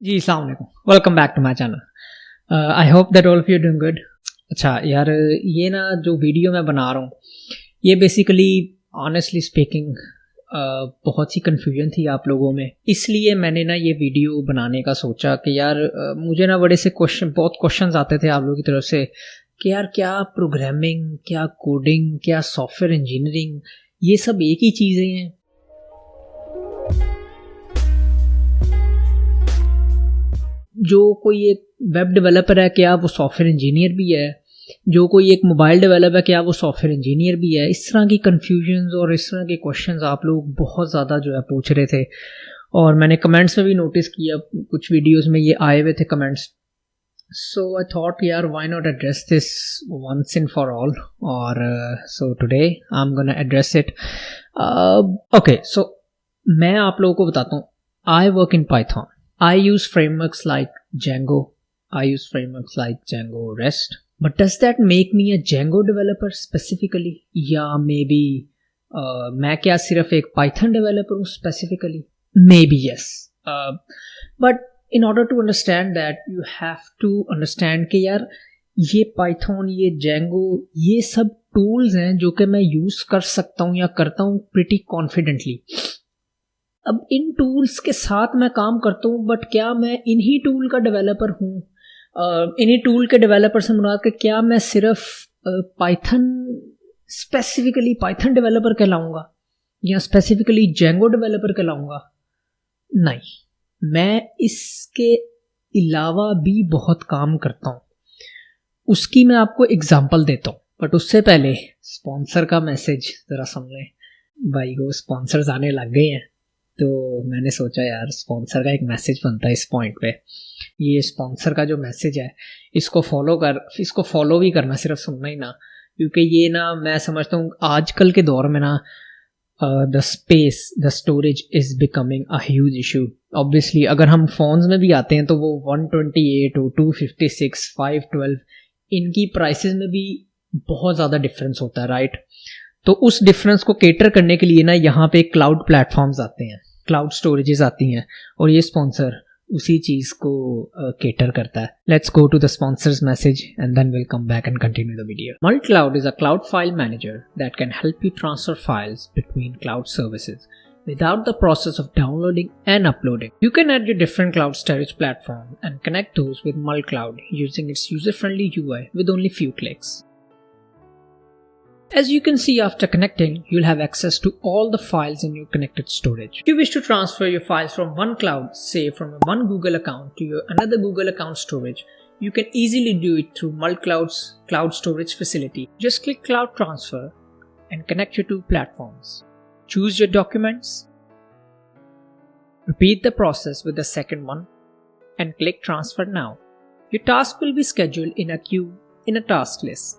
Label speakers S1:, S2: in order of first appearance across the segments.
S1: जी अस्सलाम वालेकुम, welcome back to my channel. I hope that all of you doing good. अच्छा यार, ये ना जो वीडियो मैं बना रहा हूँ ये बेसिकली ऑनेस्टली स्पीकिंग बहुत सी कन्फ्यूजन थी आप लोगों में, इसलिए मैंने ना ये वीडियो बनाने का सोचा कि यार मुझे ना बड़े से बहुत क्वेश्चंस आते थे आप लोगों की तरफ से कि यार क्या प्रोग्रामिंग, क्या कोडिंग, क्या सॉफ्टवेयर इंजीनियरिंग, ये सब एक ही चीज़ें हैं। जो कोई एक वेब डेवलपर है क्या वो सॉफ्टवेयर इंजीनियर भी है, जो कोई एक मोबाइल डेवलपर है क्या वो सॉफ्टवेयर इंजीनियर भी है। इस तरह की कन्फ्यूजन्स और इस तरह के क्वेश्चंस आप लोग बहुत ज़्यादा जो है पूछ रहे थे और मैंने कमेंट्स में भी नोटिस किया, कुछ वीडियोस में ये आए हुए थे कमेंट्स। सो आई थॉट यार why not address this once in for all, और so today I am gonna address it. Okay, so मैं आप लोगों को बताता हूँ। I work in Python. I use frameworks like Django. I use frameworks like Django REST. But does that make me a Django developer specifically? या maybe मैं क्या सिर्फ एक Python developer हूँ specifically? Maybe yes. But in order to understand that, you have to understand कि यार ये Python, ये Django, ये सब tools हैं जो कि मैं use कर सकता हूँ या करता हूँ pretty confidently. अब इन टूल्स के साथ मैं काम करता हूँ, बट क्या मैं इन्हीं टूल का डेवलपर हूँ? इन्हीं टूल के डेवलपर से मुराद कि क्या मैं सिर्फ पाइथन, स्पेसिफिकली पाइथन डेवलपर कहलाऊँगा या स्पेसिफिकली जेंगो डेवलपर कहलाऊँगा? नहीं, मैं इसके अलावा भी बहुत काम करता हूँ। उसकी मैं आपको एग्जांपल देता हूँ, बट उससे पहले स्पॉन्सर का मैसेज ज़रा सुन लें। भाई को स्पॉन्सर्स आने लग गए हैं, तो मैंने सोचा यार स्पॉन्सर का एक मैसेज बनता है इस पॉइंट पे। ये स्पॉन्सर का जो मैसेज है इसको फॉलो भी करना, सिर्फ सुनना ही ना, क्योंकि ये ना मैं समझता हूँ आजकल के दौर में ना the storage is becoming a huge issue. Obviously अगर हम फोन्स में भी आते हैं तो वो 128 और 256, 512 इनकी प्राइसेस में भी बहुत ज़्यादा डिफरेंस होता है, राइट? तो उस डिफरेंस को केटर करने के लिए ना यहाँ पे क्लाउड प्लेटफॉर्म्स आते हैं, क्लाउड स्टोरेजेस आती हैं, और ये स्पॉन्सर उसी चीज़ को केटर करता है। Let's go to the sponsors message and then will come back and continue the video. MultCloud is a cloud file manager that can help you transfer files between cloud services without the process of downloading and uploading. You can add your different cloud storage platform and connect those with Multicloud using its user-friendly UI with only few clicks. As you can see, after connecting, you'll have access to all the files in your connected storage. If you wish to transfer your files from one cloud, say from one Google account to your another Google account storage, you can easily do it through Multicloud's cloud storage facility. Just click Cloud Transfer and connect your two platforms. Choose your documents. Repeat the process with the second one and click Transfer now. Your task will be scheduled in a queue in a task list.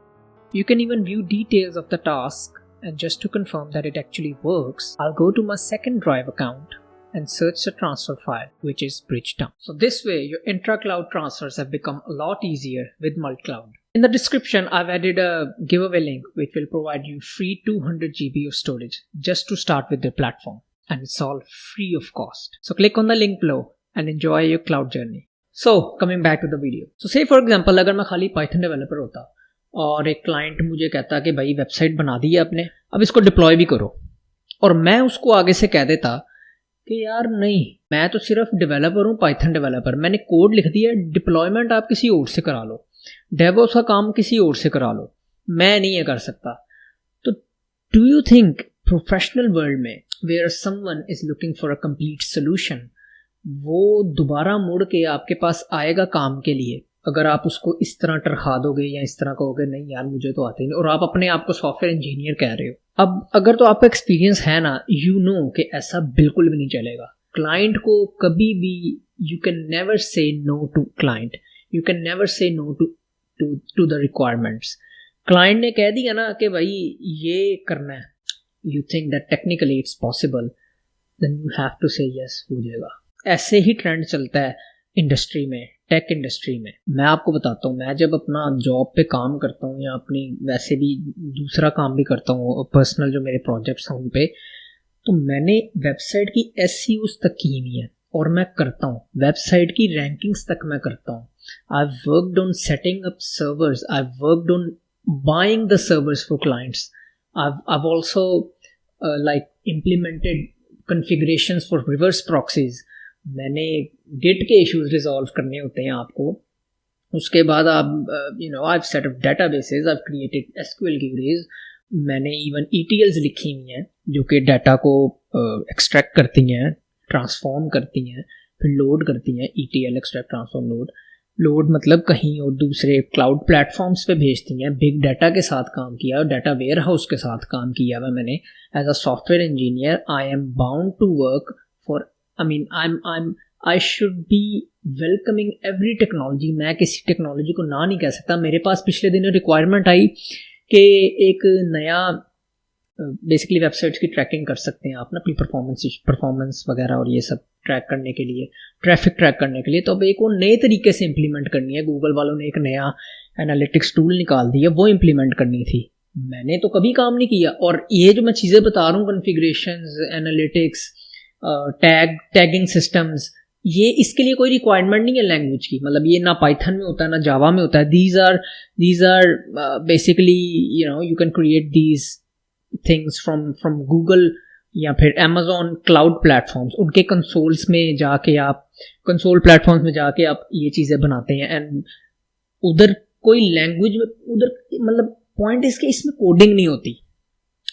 S1: You can even view details of the task, and just to confirm that it actually works, I'll go to my second Drive account and search the transfer file, which is Bridgetown. So this way your intra-cloud transfers have become a lot easier with Multicloud. In the description, I've added a giveaway link which will provide you free 200 GB of storage just to start with the platform, and it's all free of cost. So click on the link below and enjoy your cloud journey. So coming back to the video. So say for example, अगर मैं खाली Python developer होता और एक client मुझे कहता कि भाई वेबसाइट बना दी है आपने, अब इसको डिप्लॉय भी करो, और मैं उसको आगे से कह देता कि यार नहीं, मैं तो सिर्फ डेवलपर हूँ, पाइथन डेवलपर, मैंने कोड लिख दिया, डिप्लॉयमेंट आप किसी और से करा लो, डेवऑप्स का काम किसी और से करा लो, मैं नहीं ये कर सकता। तो do you think professional world में where someone is looking for a complete solution, वो दोबारा मुड़ के आपके पास आएगा काम के लिए अगर आप उसको इस तरह टरखा दोगे या इस तरह कहोगे नहीं यार मुझे तो आते ही नहीं, और आप अपने आप को सॉफ्टवेयर इंजीनियर कह रहे हो? अब अगर तो आपका एक्सपीरियंस है ना, यू नो कि ऐसा बिल्कुल भी नहीं चलेगा। क्लाइंट को कभी भी you can never say no to client, you can never say no to the requirements. Client ने कह दिया ना कि भाई ये करना है, you think that technically it's possible, then you have to say yes, हो जाएगा। ऐसे ही ट्रेंड चलता है इंडस्ट्री में, टेक इंडस्ट्री में। मैं आपको बताता हूँ, मैं जब अपना जॉब पे काम करता हूँ या अपनी वैसे भी दूसरा काम भी करता हूँ, पर्सनल जो मेरे प्रोजेक्ट्स हैं उन पे, तो मैंने वेबसाइट की एसईओ तक की नहीं है। और मैं करता हूँ, वेबसाइट की रैंकिंग्स तक मैं करता हूँ. I worked on setting up servers, I worked on buying the servers for clients. I've also like implemented configurations for reverse proxies. मैंने Git के issues resolve करने होते हैं आपको. उसके बाद आप I've set up databases, I've created SQL queries. मैंने even ETLs लिखी हुई हैं जो कि डाटा को extract करती हैं, transform करती हैं, फिर load करती हैं. ETL extract transform लोड मतलब कहीं और दूसरे क्लाउड प्लेटफॉर्म्स पे भेजती हैं. बिग डाटा के साथ काम किया और डाटा वेयर हाउस के साथ काम किया हुआ मैंने. As a software engineer I am bound to work for, I should be welcoming every technology. मैं किसी टेक्नोलॉजी को ना नहीं कह सकता. मेरे पास पिछले दिनों रिक्वायरमेंट आई कि एक नया बेसिकली वेबसाइट्स की ट्रैकिंग कर सकते हैं आप ना, अपनी परफॉर्मेंस वगैरह और ये सब ट्रैक करने के लिए, ट्रैफिक ट्रैक करने के लिए. तो अब एक वो नए तरीके से इम्प्लीमेंट करनी है. गूगल वालों ने एक नया एनालिटिक्स टूल निकाल दिया, वो इम्प्लीमेंट करनी थी. मैंने तो कभी काम नहीं किया. और ये जो मैं चीज़ें बता रहा हूँ, कॉन्फ़िगरेशंस, एनालिटिक्स, टैगिंग सिस्टम्स, ये इसके लिए कोई रिक्वायरमेंट नहीं है लैंग्वेज की. मतलब ये ना पाइथन में होता है ना जावा में होता है. These are basically you can create these things from Google या फिर Amazon क्लाउड प्लेटफॉर्म्स. उनके कंसोल्स में जाके आप, कंसोल प्लेटफॉर्म्स में जाके आप ये चीज़ें बनाते हैं. एंड उधर कोई लैंग्वेज में, उधर मतलब पॉइंट इसके, इसमें कोडिंग नहीं होती,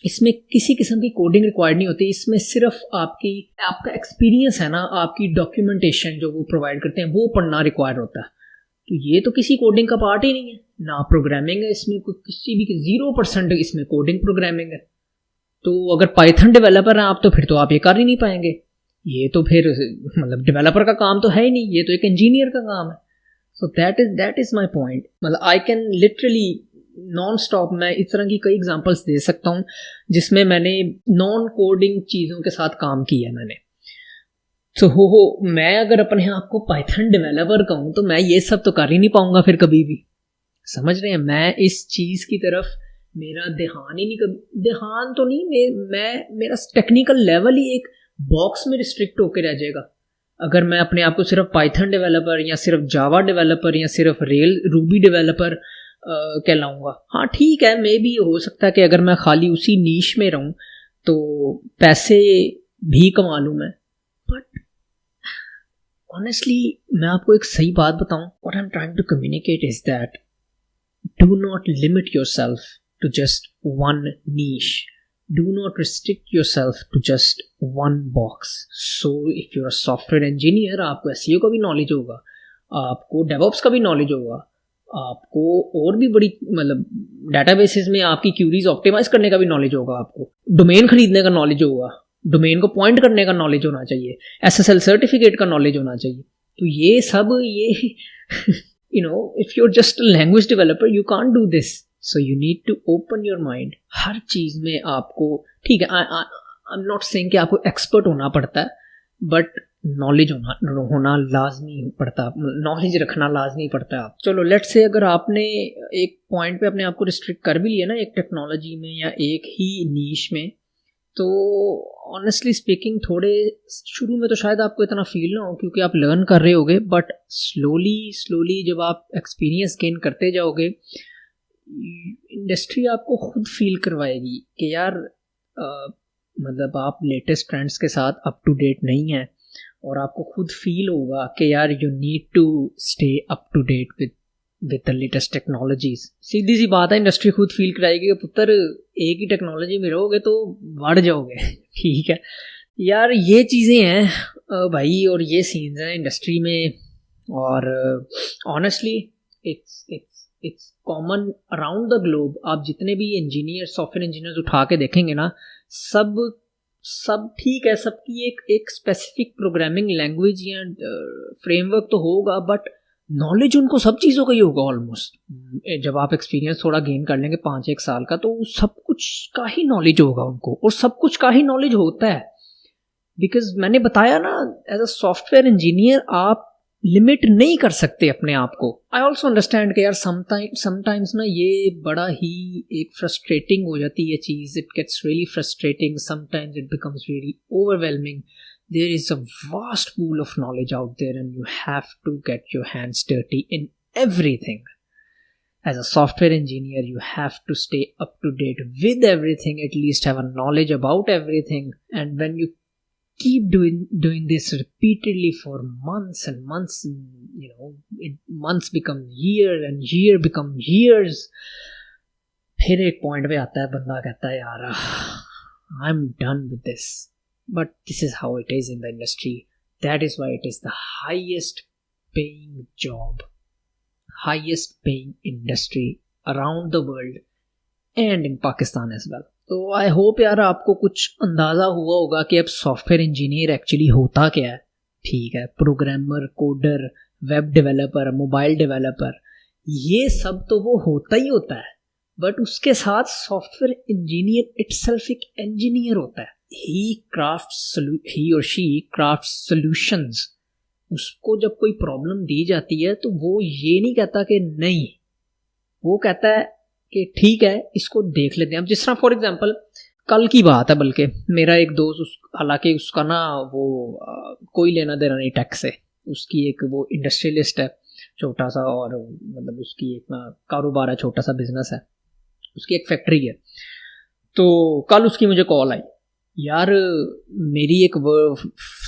S1: इसमें किसी किस्म की कोडिंग रिक्वायर्ड नहीं होती. इसमें सिर्फ आपका एक्सपीरियंस है ना, आपकी डॉक्यूमेंटेशन जो वो प्रोवाइड करते हैं वो पढ़ना रिक्वायर होता है. तो ये तो किसी कोडिंग का पार्ट ही नहीं है ना. प्रोग्रामिंग है इसमें, किसी भी 0% इसमें कोडिंग प्रोग्रामिंग है. तो अगर पाइथन डेवलपर हैं आप तो फिर तो आप ये कर ही नहीं पाएंगे. ये तो फिर मतलब डेवलपर का काम तो है ही नहीं, ये तो एक इंजीनियर का काम है. So that is my point. मतलब I can literally non stop, मैं इस तरह की कई एग्जांपल्स दे सकता हूँ जिसमें मैंने नॉन कोडिंग चीज़ों के साथ काम किया है मैंने. तो मैं अगर अपने आप को पाइथन डेवलपर कहूँ तो मैं ये सब तो कर ही नहीं पाऊंगा फिर कभी भी. समझ रहे हैं? मैं इस चीज़ की तरफ मेरा ध्यान ही नहीं, कभी ध्यान तो नहीं, मेरा टेक्निकल लेवल ही एक बॉक्स में रिस्ट्रिक्ट होकर रह जाएगा अगर मैं अपने आप को सिर्फ पाइथन डेवलपर या सिर्फ जावा डेवलपर या सिर्फ रूबी डेवलपर कहलाऊंगा. हाँ ठीक है, मे भी हो सकता है कि अगर मैं खाली उसी नीश में रहूं तो पैसे भी कमा लूँ मैं. बट ऑनेस्टली मैं आपको एक सही बात बताऊं, what I am trying to communicate is that do not limit yourself to just one niche. Do not restrict yourself to just one box. So if you're a software engineer, आपको SEO का भी knowledge होगा, आपको DevOps का भी knowledge होगा, आपको और भी बड़ी मतलब डेटाबेसेस में आपकी क्यूरीज ऑप्टिमाइज करने का भी नॉलेज होगा, आपको डोमेन खरीदने का नॉलेज होगा, डोमेन को पॉइंट करने का नॉलेज होना चाहिए, SSL सर्टिफिकेट का नॉलेज होना चाहिए. तो ये सब if you're just a language developer, you can't do this. So you need to open your mind. हर चीज़ में आपको, ठीक है, I'm not saying कि आपको एक्सपर्ट होना पड़ता है, बट नॉलेज होना लाजमी पड़ता, नॉलेज रखना लाजमी पड़ता है. आप चलो लेट्स से अगर आपने एक पॉइंट पे अपने आप को रिस्ट्रिक्ट कर भी लिया ना एक टेक्नोलॉजी में या एक ही नीश में, तो ऑनेस्टली स्पीकिंग थोड़े शुरू में तो शायद आपको इतना फील ना हो क्योंकि आप लर्न कर रहे होगे. बट स्लोली जब आप एक्सपीरियंस गेन करते जाओगे, इंडस्ट्री आपको खुद फील करवाएगी कि यार मतलब आप लेटेस्ट ट्रेंड्स के साथ अप टू डेट नहीं हैं, और आपको खुद फील होगा कि यार you need to stay up to date with the latest technologies. सीधी सी बात है, इंडस्ट्री खुद फील कराएगी कि पुत्र एक ही टेक्नोलॉजी में रहोगे तो बढ़ जाओगे. ठीक है यार, ये चीज़ें हैं भाई, और ये सीन्स हैं इंडस्ट्री में. और honestly it's common around the globe. आप जितने भी इंजीनियर, सॉफ्टवेयर इंजीनियर्स उठा के देखेंगे ना, सब ठीक है, सबकी एक स्पेसिफिक प्रोग्रामिंग लैंग्वेज या फ्रेमवर्क तो होगा, बट नॉलेज उनको सब चीज़ों का ही होगा ऑलमोस्ट. जब आप एक्सपीरियंस थोड़ा गेन कर लेंगे 5-1 साल का, तो सब कुछ का ही नॉलेज होगा उनको, और सब कुछ का ही नॉलेज होता है. बिकॉज मैंने बताया ना, एज अ सॉफ्टवेयर इंजीनियर आप लिमिट नहीं कर सकते अपने आप को. आई ऑल्सो अंडरस्टैंड कि यार समटाइम्स ना ये बड़ा ही एक फ्रस्ट्रेटिंग हो जाती है चीज़. It gets really frustrating, sometimes it becomes really overwhelming there is a vast pool of knowledge out there and you have to get your hands dirty in everything. As a software engineer, you have to stay up to date with everything, at least have a knowledge about everything. And when you keep doing this repeatedly for months and months, months become year and year become years, फिर एक point पे आता है बंदा कहता है यार I am done with this. But this is how it is in the industry. That is why it is the highest paying job, highest paying industry around the world and in Pakistan as well. तो I hope यार आपको कुछ अंदाज़ा हुआ होगा कि अब software engineer actually होता क्या है. ठीक है, programmer, coder, web developer, mobile developer, ये सब तो वो होता ही होता है. बट उसके साथ सॉफ्टवेयर इंजीनियर इटसेल्फ एक इंजीनियर होता है. he or she crafts solutions. उसको जब कोई प्रॉब्लम दी जाती है तो वो ये नहीं कहता कि नहीं, वो कहता है कि ठीक है इसको देख लेते हैं. अब जिस तरह फॉर एग्जांपल कल की बात है, बल्कि मेरा एक दोस्त, हालांकि उसका ना वो कोई लेना देना नहीं टेक से, उसकी एक वो इंडस्ट्रियलिस्ट है छोटा सा, और मतलब उसकी एक ना कारोबार है, छोटा सा बिजनेस है, उसकी एक फैक्ट्री है. तो कल उसकी मुझे कॉल आई, यार मेरी एक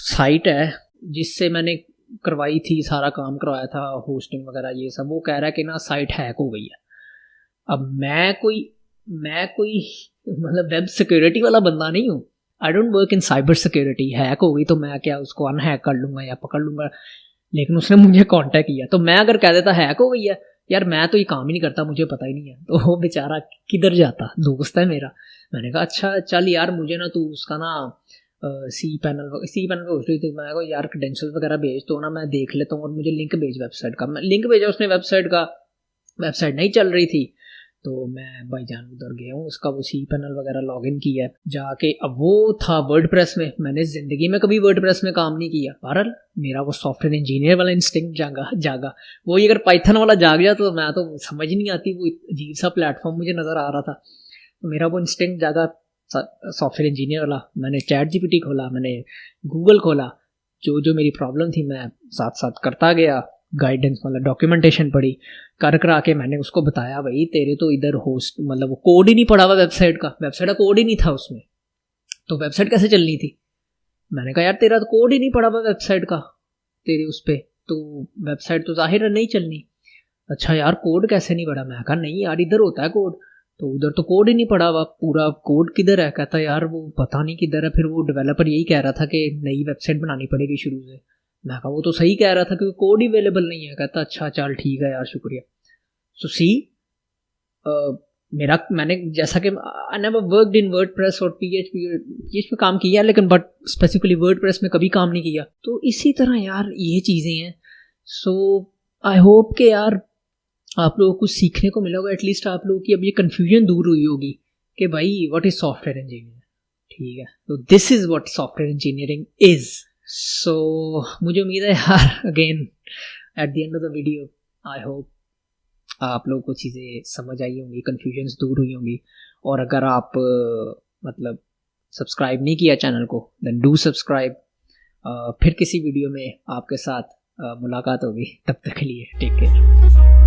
S1: साइट है जिससे मैंने करवाई थी, सारा काम करवाया था, होस्टिंग वगैरह ये सब, वो कह रहा है कि ना साइट हैक हो गई है. अब मैं कोई मतलब वेब सिक्योरिटी वाला बंदा नहीं हूँ. I don't work in cyber security. Hack हो गई तो मैं क्या उसको अनहैक कर लूँगा या पकड़ लूँगा. लेकिन उसने मुझे कांटेक्ट किया, तो मैं अगर कह देता हैक हो गई है, यार मैं तो ये काम ही नहीं करता, मुझे पता ही नहीं है, तो वो बेचारा किधर जाता, दोस्त है मेरा. मैंने कहा अच्छा चल यार मुझे ना तू उसका ना सी पैनल पे उठ रही थी, मैं को यार क्रेडेंशियल वगैरह भेज तो ना मैं देख लेता हूँ, और मुझे लिंक भेज वेबसाइट का. मैं लिंक भेजा उसने वेबसाइट का, वेबसाइट नहीं चल रही थी, तो मैं भाईजान उधर गया हूँ, उसका वो सी पैनल वगैरह लॉगिन किया जाके. अब वो था वर्डप्रेस में, मैंने ज़िंदगी में कभी वर्डप्रेस में काम नहीं किया. बहरहाल मेरा वो सॉफ्टवेयर इंजीनियर वाला इंस्टिंक्ट जागा. वही अगर पाइथन वाला जाग जाए तो मैं तो समझ नहीं आती, वो अजीब सा प्लेटफॉर्म मुझे नज़र आ रहा था. तो मेरा वो इंस्टिंक्ट जागा सॉफ्टवेयर इंजीनियर वाला. मैंने ChatGPT खोला, मैंने गूगल खोला, जो मेरी प्रॉब्लम थी मैं साथ साथ करता गया, गाइडेंस मतलब डॉक्यूमेंटेशन पढ़ी, करा के मैंने उसको बताया भाई तेरे तो इधर होस्ट मतलब वो कोड ही नहीं पड़ा हुआ वेबसाइट का कोड ही नहीं था उसमें, तो वेबसाइट कैसे चलनी थी. मैंने कहा यार तेरा तो कोड ही नहीं पड़ा हुआ वेबसाइट का तेरे उस पर, तो वेबसाइट तो जाहिर नहीं चलनी. अच्छा यार कोड कैसे नहीं पड़ा. मैं कहा नहीं यार इधर होता है कोड, तो उधर तो कोड ही नहीं पड़ा हुआ, पूरा कोड किधर है. कहता यार वो पता नहीं किधर है. फिर वो डेवलपर यही कह रहा था कि नई वेबसाइट बनानी पड़ेगी शुरू से. मैं कहा वो तो सही कह रहा था क्योंकि कोड ही अवेलेबल नहीं है. कहता अच्छा चल ठीक है यार शुक्रिया. सो सी मैंने जैसा कि I never worked in WordPress और PHP पे काम किया, लेकिन बट स्पेसिफिकली वर्डप्रेस में कभी काम नहीं किया. तो इसी तरह यार ये चीज़ें हैं. सो आई होप कि यार आप लोगों को सीखने को मिला होगा, एटलीस्ट आप लोगों की अब ये कन्फ्यूजन दूर हुई होगी कि भाई व्हाट इज़ सॉफ्टवेयर इंजीनियर. ठीक है, तो this is what software engineering is. So मुझे उम्मीद है यार again at the end of the video I hope आप लोगों को चीज़ें समझ आई होंगी, कन्फ्यूजन्स दूर हुई होंगी. और अगर आप मतलब सब्सक्राइब नहीं किया चैनल को, देन डू सब्सक्राइब. फिर किसी वीडियो में आपके साथ मुलाकात होगी, तब तक के लिए टेक केयर.